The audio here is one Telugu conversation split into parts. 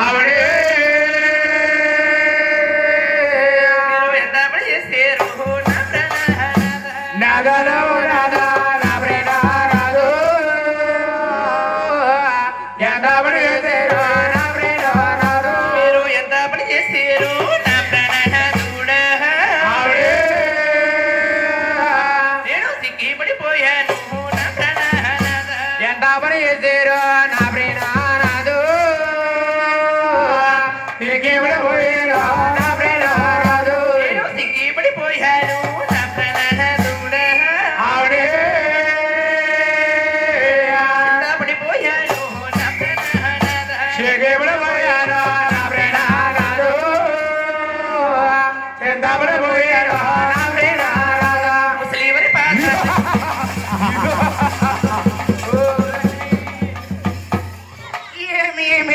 ఆవిడే నగలో రాధా నా ప్రేమ రాదు ఎంత పని చేశారు నా ప్రేమ రాదు మీరు ఎంత పని చేశారు నా ప్రాణనాథుడా ఆవిడే నేను సిక్కి పడిపోయాను నా ప్రాణనాథ ఎంత పని చేశారు నా ప్రేమ రాదు సిక్కి పడిపోయాను నా ప్రేమ రాదు నేను సిక్కి పడిపోయాను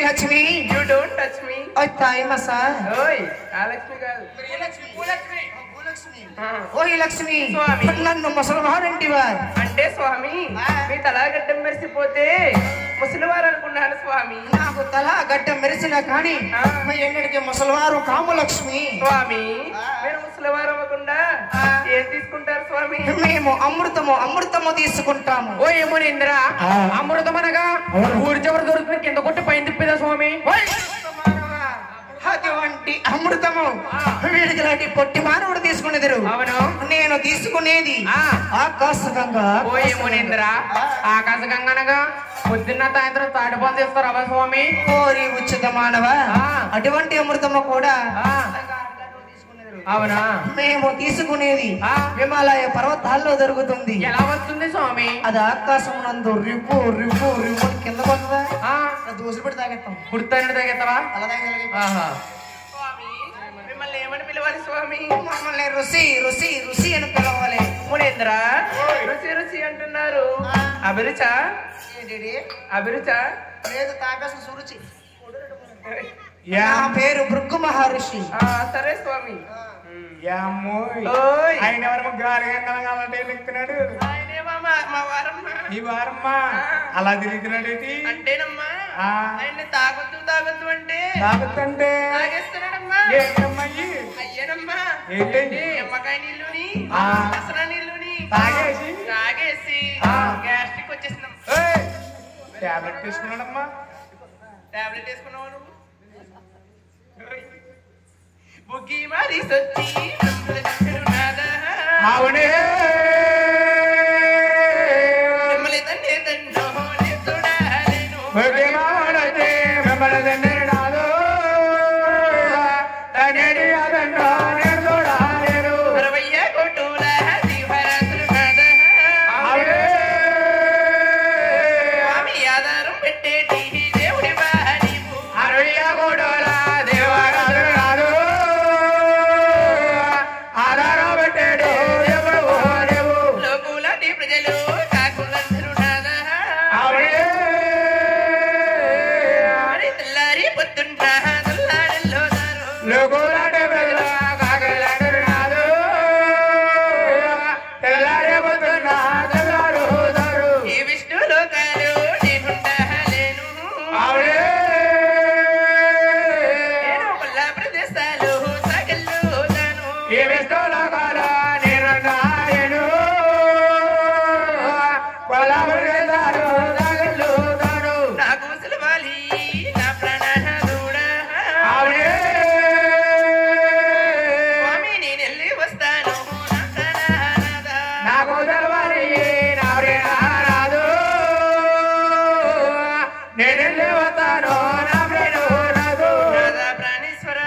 Lakshmi You don't touch me. తాయి మసా ఓయ్ ఆ లక్ష్మి కాదు ఓయ్ లక్ష్మి స్వామి. నన్ను ముసలివారంటివా అంటే స్వామి మీ తల గడ్డం మెరిసిపోతే ముసలివారు అనుకున్నాను స్వామి నాకు తల గడ్డ మెరిసిన కానీ ఎన్నటికి ముసలివారు కాము లక్ష్మి స్వామి మీరు ముసలివారు అవ్వకుండా ఏం తీసుకుంటారు స్వామి మేము అమృతము తీసుకుంటాము ఓ ఏమోనింద్ర అమృతం అనగా ఊరి చివరి దొరుకుతుంది కింద కొట్టి పైన తిప్పేదా స్వామి అటువంటి అమృతము వీడికి లాంటి పొట్టి మానవుడు తీసుకునేదిరు అవును నేను తీసుకునేది ఆకాశగంగా ఓ ఏమోనింద్ర ఆకాశగంగా అనగా పొద్దున్న సాయంత్రం తాటిపాలు తీస్తారు అవ్వ స్వామి కోరి ఉచిత మానవ అటువంటి అమృతము కూడా అవునా మేము తీసుకునేది హిమాలయ పర్వతాల్లో దొరుకుతుంది ఎలా వస్తుంది స్వామి అది ఆకాశం నందు రివ్వు రివ్వు రివ్వు కింద కొట్టదా దోసులు పెట్టి తాగెత్తాం కుర్తాన్ని తగ్గెత్తవా అలా మిమ్మల్ని ఏమని పిలవాలి స్వామి మమ్మల్ని రుచి రుచి రుచి అని పిలవాలి మునేంద్ర రుచి రుచి అంటున్నారు అభిరుచ అభిరుచ లేదు తాకాసం సురుచి నా పేరు భృగు మహర్షి సరే స్వామి ఆయన ఎవరమ్మ గారు కావాలంటే ఎక్కుతున్నాడు ఈ వారమ్మ అలా తిరుగుతున్నాడు అంటేనమ్మా ఆయన తాగొద్దు తాగొద్దు అంటే తాగుతుంటే తాగేస్తున్నాడమ్మా ఏంటమ్మాయి అయ్యేనమ్మా ఏంటండి నిమ్మకాయ నీళ్ళుని దసరా నీళ్ళుని తాగేసి గ్యాస్ట్రిక్ వచ్చేసినాం టాబ్లెట్ తీసుకున్నాడమ్మా టాబ్లెట్ వేసుకున్నావు నువ్వు బుగ్గి మారి సొచ్చి అవునే మిమ్మల్ని తండ్రి తండ్రి చూడాలేను అరవయ్య కోటుల దీవరాత్రులు కాదా స్వామి ఆధారం పెట్టేటి దేవుడి వారివు లోకులాంటి ప్రజలు కాకులందరూ నాదా మరి తెల్లారి పొద్దున్న తెల్లాడల్లో ఈ విష్ణు లోకాలు నేనుండలేను నేను కొల్లా ప్రదేశాలు సగల్లు తాను నాకు సెలవాలి నా ప్రాణనాథుడా స్వామి నేను వెళ్ళి వస్తాను నా ప్రాణనాథా నాథా ప్రాణేశ్వర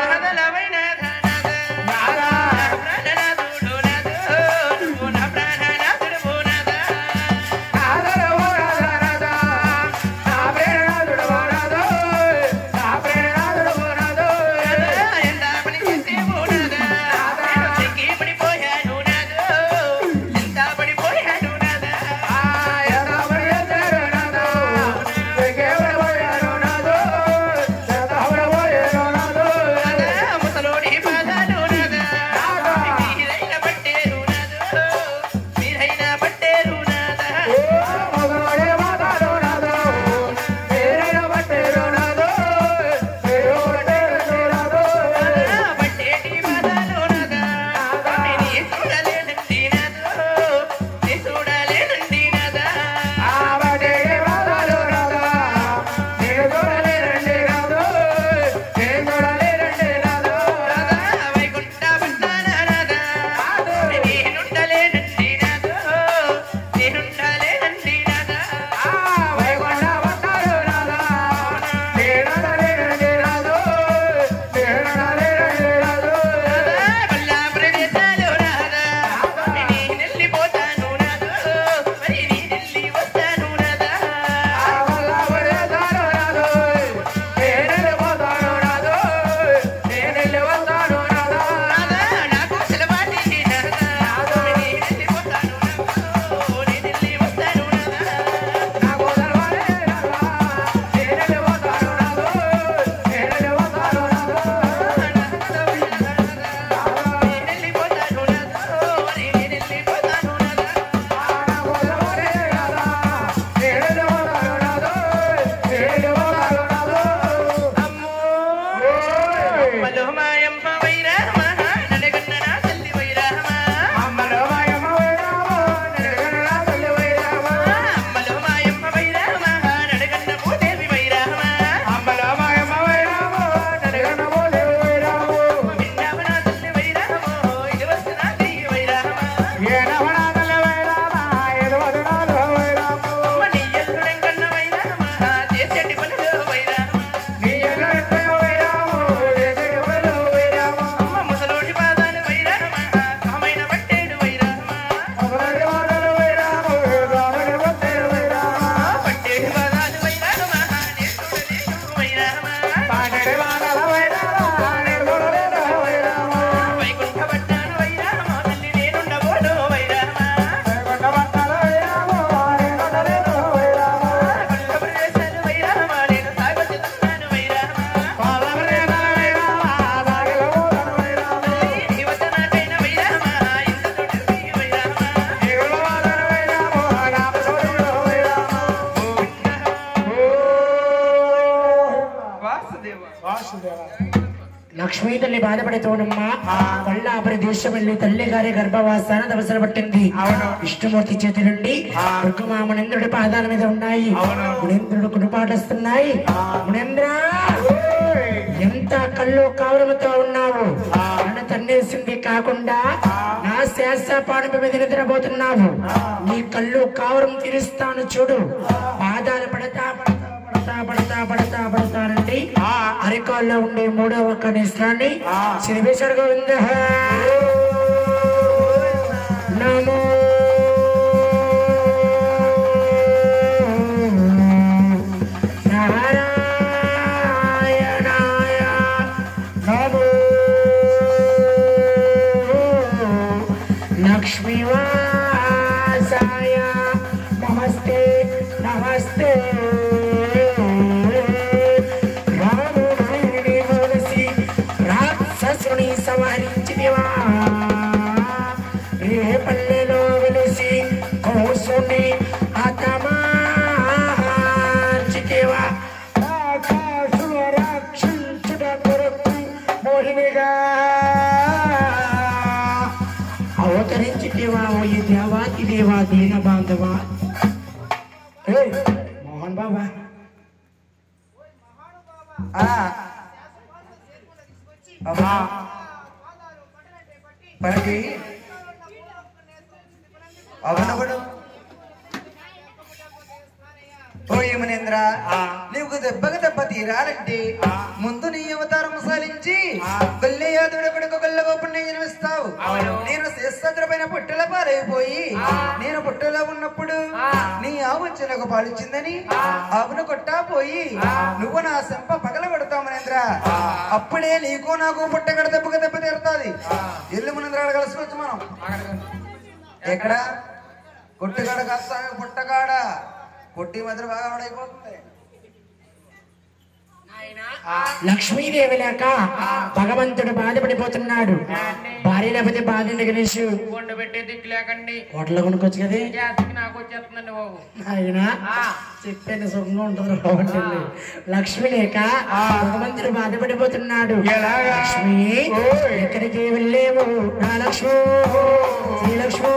నాథ లవైనాథ నాథ ప్రాణనాథుడు నాథో నువ్వు నా ప్రాణనాథుడు నాథా ఎంత పని చేసేవో నాథా నేను చెక్కి పడిపోయాను నాథో ఎంత పడిపోయాను నాథా వాసుదేవ లక్ష్మీ తల్లి బాధపడుతోనమ్మా వల్లాపరి దేశం వెళ్ళి తల్లి గారి గర్భవాసాన అవసరం పట్టింది. విష్ణుమూర్తి చేతి నుండి దుర్గమా మునేంద్రుడి పాదాల మీద ఉన్నాయి. మునేంద్రుడు కుటుంబాటొస్తున్నాయి. మునేంద్ర ఎంత కళ్ళు కౌరవతో ఉన్నావు. నన్ను తన్నేసింది కాకుండా నా శాస్త్రపాణి మీద నిద్రపోతున్నావు. నీ కళ్ళు కావరం తీరుస్తాను చూడు. పాదాలు పడతా పడతానండి. అరికాల్లో ఉండే మూడవ కనిష్టాన్ని శ్రీవేశ్వర గోవింద నమో నారాయణాయ నమో లక్ష్మీవాసాయ నమస్తే నమస్తే. సంహరించిదివా ఏ పల్లెలో వెలిసి కోసుని అతమార్చితివా రక్షించుట కొరకు మోహినిగా అవతరించితివా. ఓ ఈ దేవాతి దేవా దీన బాంధవా. మోహన్ బాబా పనికి అవనవుడు ఓ యమునేంద్ర నీకు దెబ్బకి దెబ్బ తీరాలంటే ముందు నీ అవతారం సాలించి గొల్లయాదుడు కొడుకు గొల్లగోపుణ్ణి జన్మిస్తావు. నేను శేషద్రపైన పుట్టల పాలైపోయి నేను పుట్టలో ఉన్నప్పుడు నీ ఆవు చిన్నకు పాలిచ్చిందని ఆవును కొట్టా పోయి నువ్వు నా సెంప పగల కొడతావు మునేంద్ర. అప్పుడే నీకు నాకు పుట్టగడ దెబ్బకి దెబ్బ తీరుతుంది. ఎల్లు మునేంద్ర కలుసుకోవచ్చు మనం. ఎక్కడ కొట్టుగాడ కాస్త పుట్టగాడ కొట్టి మధ్య బాగా ఆడైపోతుంది. లక్ష్మీదేవి లేక భగవంతుడు బాధపడిపోతున్నాడు. భార్య లేకపోతే బాధ గణేష్ కొండ పెట్టే దిక్కు లేకండి. హోటల్ కొనుక్కొచ్చు కదా. నాకు వచ్చేస్తుందండి బాబు. ఆయన చెప్పేది సుఖంగా ఉంటుంది కాబట్టి లక్ష్మి లేక భగవంతుడు బాధపడిపోతున్నాడు. లక్ష్మి ఎక్కడికి వెళ్ళేవు నా లక్ష్మో శ్రీలక్ష్మో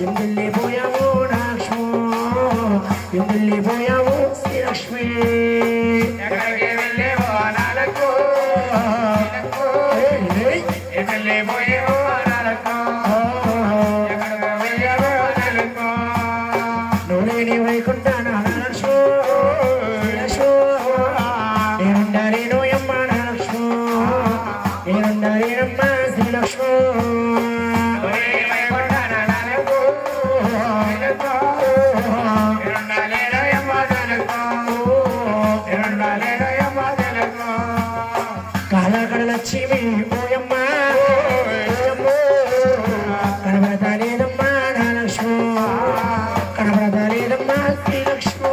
ఎందుకు నా లక్ష్మో ఎందుకు పోయావు శ్రీలక్ష్మి. ఎక్కడికి వెళ్ళేవో నాలకు వెళ్ళిపోయేవో నాలకు నువ్వు నేను వైకుంఠా నా లక్ష్మో శ్రీలక్ష్మో నేనుండాలి నోయమ్మ నా లక్ష్మో నేనుండాలి నమ్మ శ్రీలక్ష్మో. లక్ష్మి ఓయమ్మ కనబడతాలేదమ్మా నా లక్ష్మో కనబడతాలేదమ్మా శ్రీలక్ష్మో.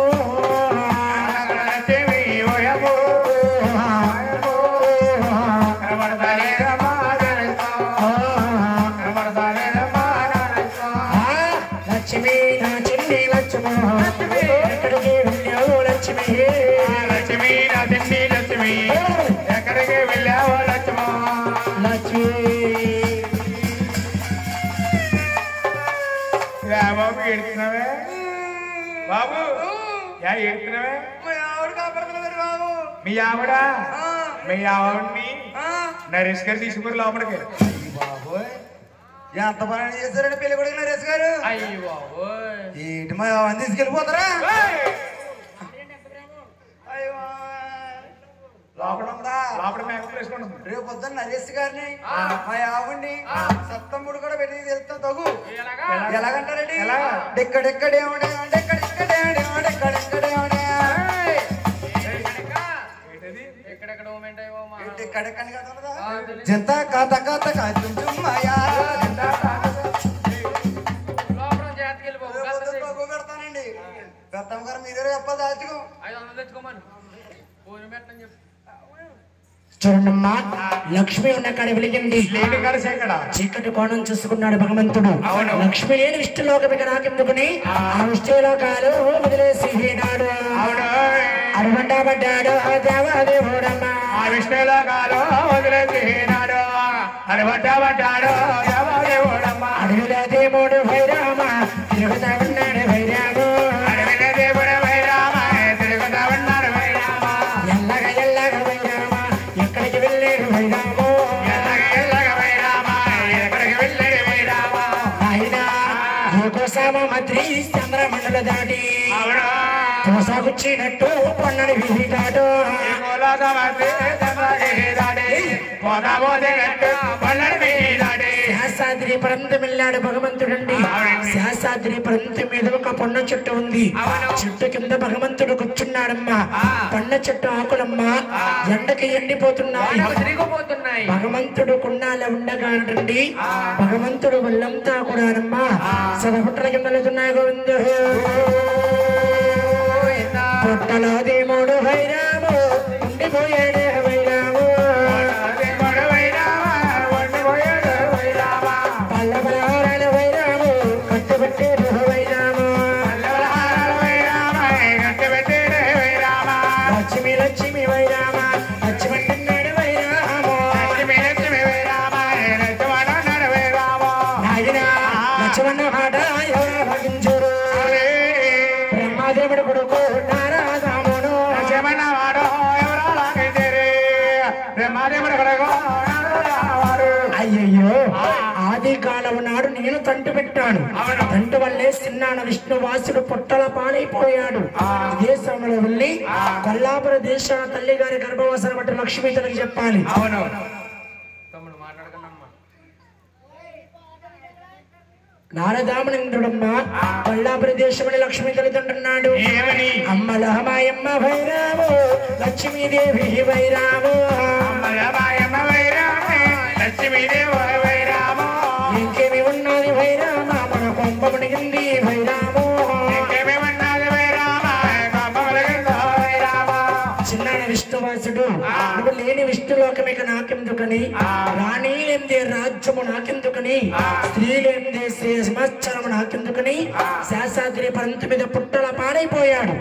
లక్ష్మి నా చెల్లి లక్ష్మో ఎక్కడికి వెళ్ళావు లక్ష్మి లక్ష్మి నా చెల్లి లక్ష్మి ఎక్కడికి వెళ్ళావో లక్ష్మో లక్ష్మి. బాబు ఏడుతున్నావే బాబు ఏడుతున్నావే మీ ఆవిడ మీ ఆవిడ్ని నరేష్ గారు తీసుకుని లోపలికి బాబోయ్ ఎంత పని చేశారండి పెళ్లి కొడుకు నరేష్ గారు. అయ్యి బాబు ఏంటి మా అవన్నీ తీసుకెళ్ళిపోతారా? లోపల ఉందా? లోపల మేకప్ వేసుకుంటుంది. రేపు పొద్దున్న నరేష్ గారిని మా ఆవుడిని సత్తమ్ముడు కూడా పెట్టి వెళ్తా తగు. ఎలాగంటారండి? డెక్కడెక్కడేమడే ఎక్కడెక్కడ మూమెంట్ అయ్యో డెక్కడెక్కని కదా జంతా కాత కాత కాయా పెడతానండి. పెద్దమ్మ గారు మీరే చెప్పాలి దాచుకో 500 తెచ్చుకోమని ఫోన్ పెట్టని చెప్పి. చూడండమ్మా లక్ష్మి ఉన్న కాడ వెలిగింది. ఎక్కడ చీకటి కోణం చూసుకున్నాడు భగవంతుడు. లక్ష్మి లేని విష్ణులోక నాకెందుకుని ఆ విష్ణులోకాలు వదిలేసి నాడు అడుగుండా పడ్డాడు దేవదేవుడమ్మా ఆ విష్ణులోకాలు వదిలేసినాడు అడుగుంటాడు దేవదేవుడమ్మా అడుగుల దేవుడు భైరామ తిరుగుతా ఉన్నాడు భైరాము అడవిల దేవుడు వైరామ తిరుగుతా ఉన్నాడు వైరామ ఎల్లగ భైరామ ఎక్కడికి వెళ్ళాడు భైరాము ఎల్లగ వైరామ ఎక్కడికి వెళ్ళాడు వైరామ ఆయన కోసామ మంత్రి చంద్రమండల దాటి అవును తోసాగుచ్చినట్టు పొన్నడి వీధి దాటు శాస్త్రి ప్రాంతం వెళ్ళాడు భగవంతుడండి శాస్త్రి ప్రాంతం మీద ఒక పొన్న చెట్టు ఉంది చెట్టు కింద భగవంతుడు కూర్చున్నాడమ్మా పొన్న చెట్టు ఆకులమ్మా ఎండకి ఎండిపోతున్నాయి భగవంతుడు కుండాల ఉండగానండి భగవంతుడు ఒళ్ళంతా కూడానమ్మా సదపుట్ల కింద వెళ్తున్నాయి గోవింద పొట్టలో దేవుడు వైరాము ఉండిపోయాడే వైరాము పల్ల బలహారాల వైరాము కట్టుబెట్టాడు వైరాము లక్ష్మి వైరామ లక్ష్మణున్నాడు వైరాము ఆయన లక్ష్మణ మాట ఎవరు భగించుడు బ్రహ్మదేవుడు కొడుకు నారాదామును అయ్యయ్యో ఆది కాలం నాడు నేను తంటు పెట్టాను తంటు వల్లే సిన్నాన విష్ణువాసుడు పొట్టల పాలైపోయాడు దేశంలో వెళ్ళి కొల్లాపుర దేశాన తల్లి గారి గర్భవాసన బట్టి లక్ష్మీ తనకి చెప్పాలి తమ్ముడు మాట్లాడకనమ్మా నారదామనింద్రుడమ్మ కొల్లాపుర దేశమని లక్ష్మీ తల్లిదండ్రున్నాడు అమ్మలహమాయమ్మ భైరాము లక్ష్మీదేవి వైరాము ఇంకేమి ఉన్నది వైరామ మన కొంప మునిగింది వైరాము చిన్నాడు విష్ణువాసుడు నువ్వు లేని విష్ణులోకమిక నాకెందుకని రాణీలేందే రాజ్యము నాకెందుకని స్త్రీలేందే సంవత్సరము నాకెందుకని శాస్త్రి పంత మీద పుట్టల పాడైపోయాడు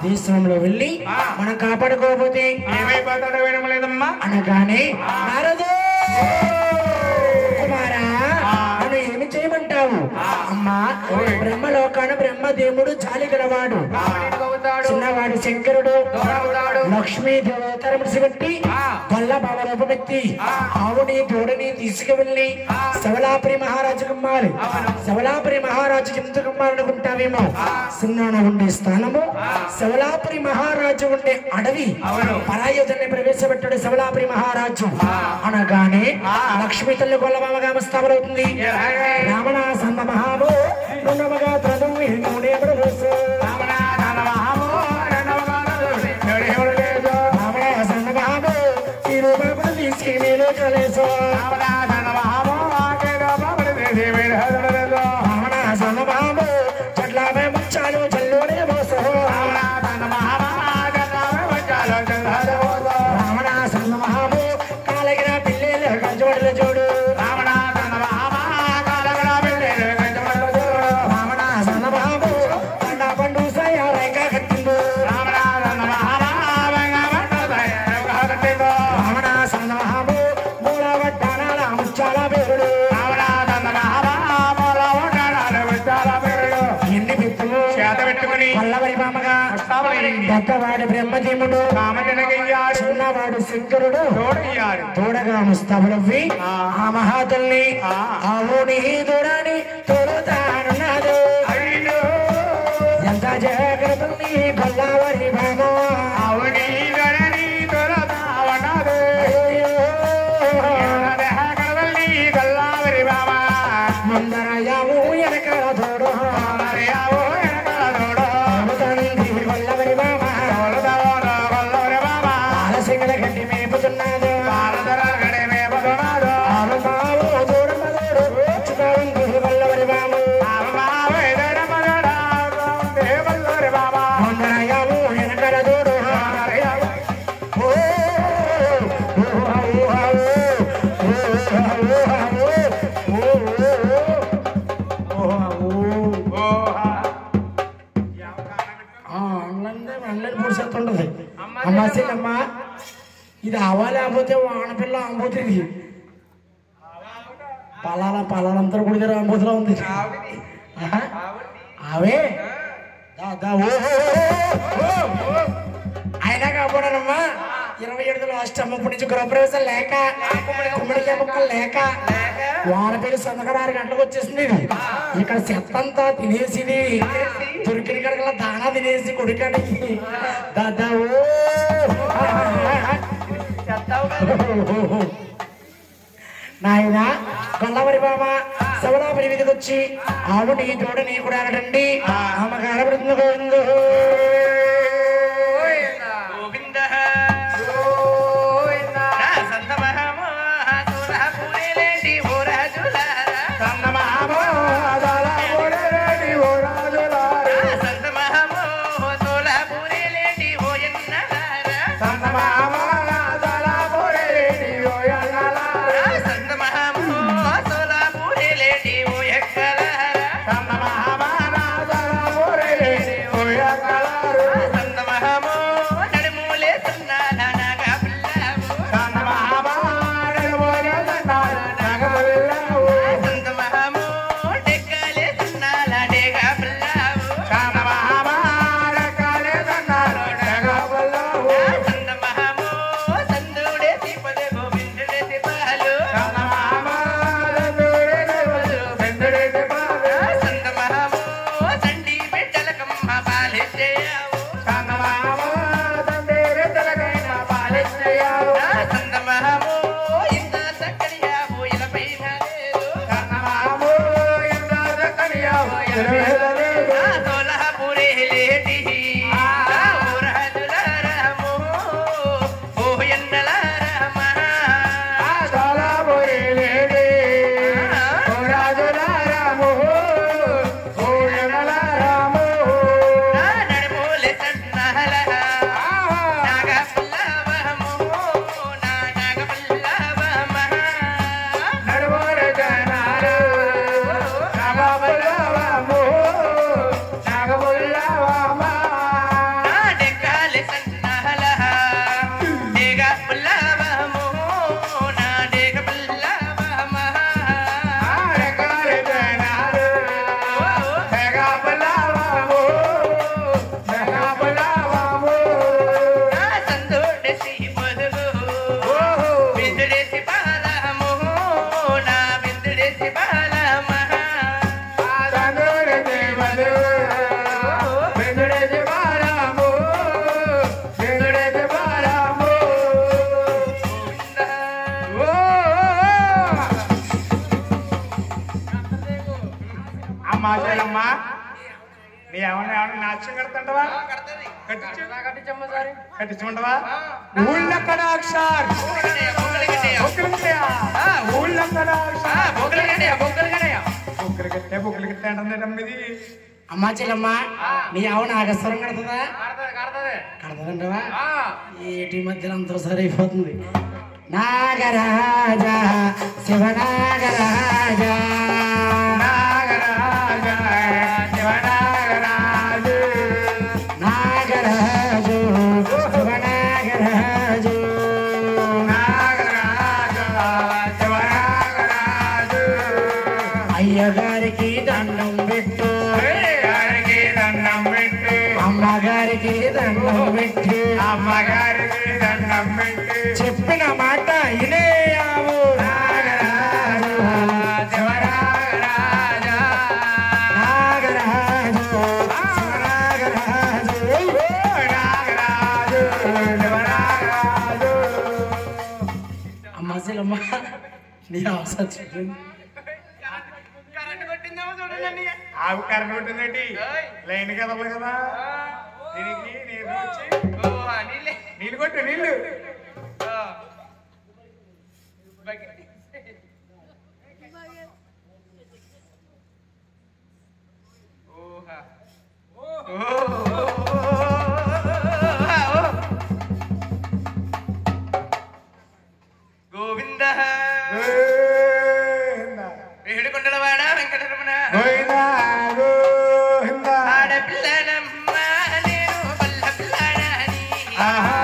దేశంలో వెళ్ళి మనం కాపాడుకోకపోతే ఏమైపోతాడో వినలేదమ్మా అనగానే నారదో కుమారా నన్ను ఏమి చేయమంటావు అమ్మా బ్రహ్మలోకాన బ్రహ్మదేవుడు జాలి గలవాడు చిన్నవాడు శంకరుడు లక్ష్మీ దేవతరం బట్టి కొల్ల భవరూపమెత్తి ఆవుని దూడని తీసుకువెళ్ళి శవలాపురి మహారాజు కుమ్మాలి శవలాపురి మహారాజు ఎందుకు కుమ్మాలనుకుంటావేమో సున్నాన ఉండే స్థానము శవలాపురి మహారాజు ఉండే అడవి పరాయుధాన్ని ప్రవేశపెట్టాడు శవలాపురి మహారాజు అనగానే లక్ష్మీ తల్లి గొల్లమామగా స్థాపనవుతుంది రావణ సంద మహాము రెండవగా త్రదం మూడే ప్రవేశం పెద్దవాడు బ్రహ్మదేవుడు చిన్నవాడు శంకరుడు తోడగా ముస్తాబులవ్వి ఆ మహాతల్లి ఆవుని దూడని తోడుతానున్నాడు ఎంత జాగ్రత్తని గొల్లవరి బామ ఆవుని దూడని తోడుతావన్నాడు గొల్లవరి బామ ముందర యావు వెనకాల తోడు అమ్మా చెల్లమ్మ ఇది ఆవా లేకపోతే వానపిల్ల ఆంబోతుంది పలాలంతా కూడా ఆంబోతులా ఉంది అవే అయినా కాబోడనమ్మా 27 లాస్ట్ అమ్మప్పటి నుంచి గృహప్రవేశం లేక గుమ్మడికాయ ముక్కలు లేక వానపల్లి సందకడ 6 గంటలకు వచ్చేసింది ఇక్కడ చెత్తంతా తినేసింది దొరికిన కడకల దానా తినేసి కొడుకానికి దాదా నాయన గొల్లవరి బామ సవలాపరి మీదకి వచ్చి ఆవు నీ తోడ నీ కూడా అనడండి అమ్మగారు గోవిందు కట్టించమంటావా ఊళ్ళ కడాక్షార్ బొక్కలు కట్టే అంటుందేటమ్మిది అమ్మా చెల్లమ్మ నీ ఆవు నాగస్వరం కడతదా కడతదంటవా ఏటి మధ్యలో అంతా సరైపోతుంది నాగరాజా శివనాగరాజా నాగరాజా శివనాగరాజు నాగరాజు శివనాగరాజు నాగరాజు శివనాగరాజు అయ్యగారికి దండం పెట్టు గారికి దండం పెట్టు అమ్మగారికి దండం పెట్టు అమ్మగారికి దండం పెట్టు చెప్పిన మాట ఇదే ఆవు నాగరాజు శివనాగరాజా నాగరాజు శివనాగరాజు నాగరాజు శివనాగరాజు అమ్మ చెల్లమ్మ నీ అవసరం చెప్పింది ఆవు కరెంట్ కొట్టిందేంటి లైన్ కదలదు కదా దీనికి నీరు వచ్చి నీళ్ళు కొట్టు నీళ్ళు గోవింద వేడుకొండలవాడ వెంకటరమణ గోవిందా గోవిందా ఆడపిల్లనమ్మ నేను పల్ల పిల్లడాని ఆహా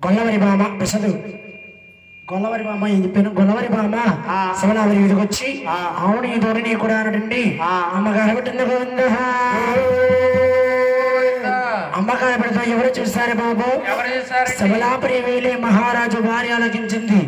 గొల్లవరి బామ బెసదు గొల్లవరి బామ ఏం చెప్పాను గొల్లవరి బామ శివనావరి మీదకి వచ్చి అవును ఈ ధోరణి కూడా అనడండి అమ్మగారు పెట్టింది గోవింద అమ్మగారు పెడతా ఎవరు చూస్తారు బాబు శివలాపురి వేలే మహారాజు భార్య ఆలకించింది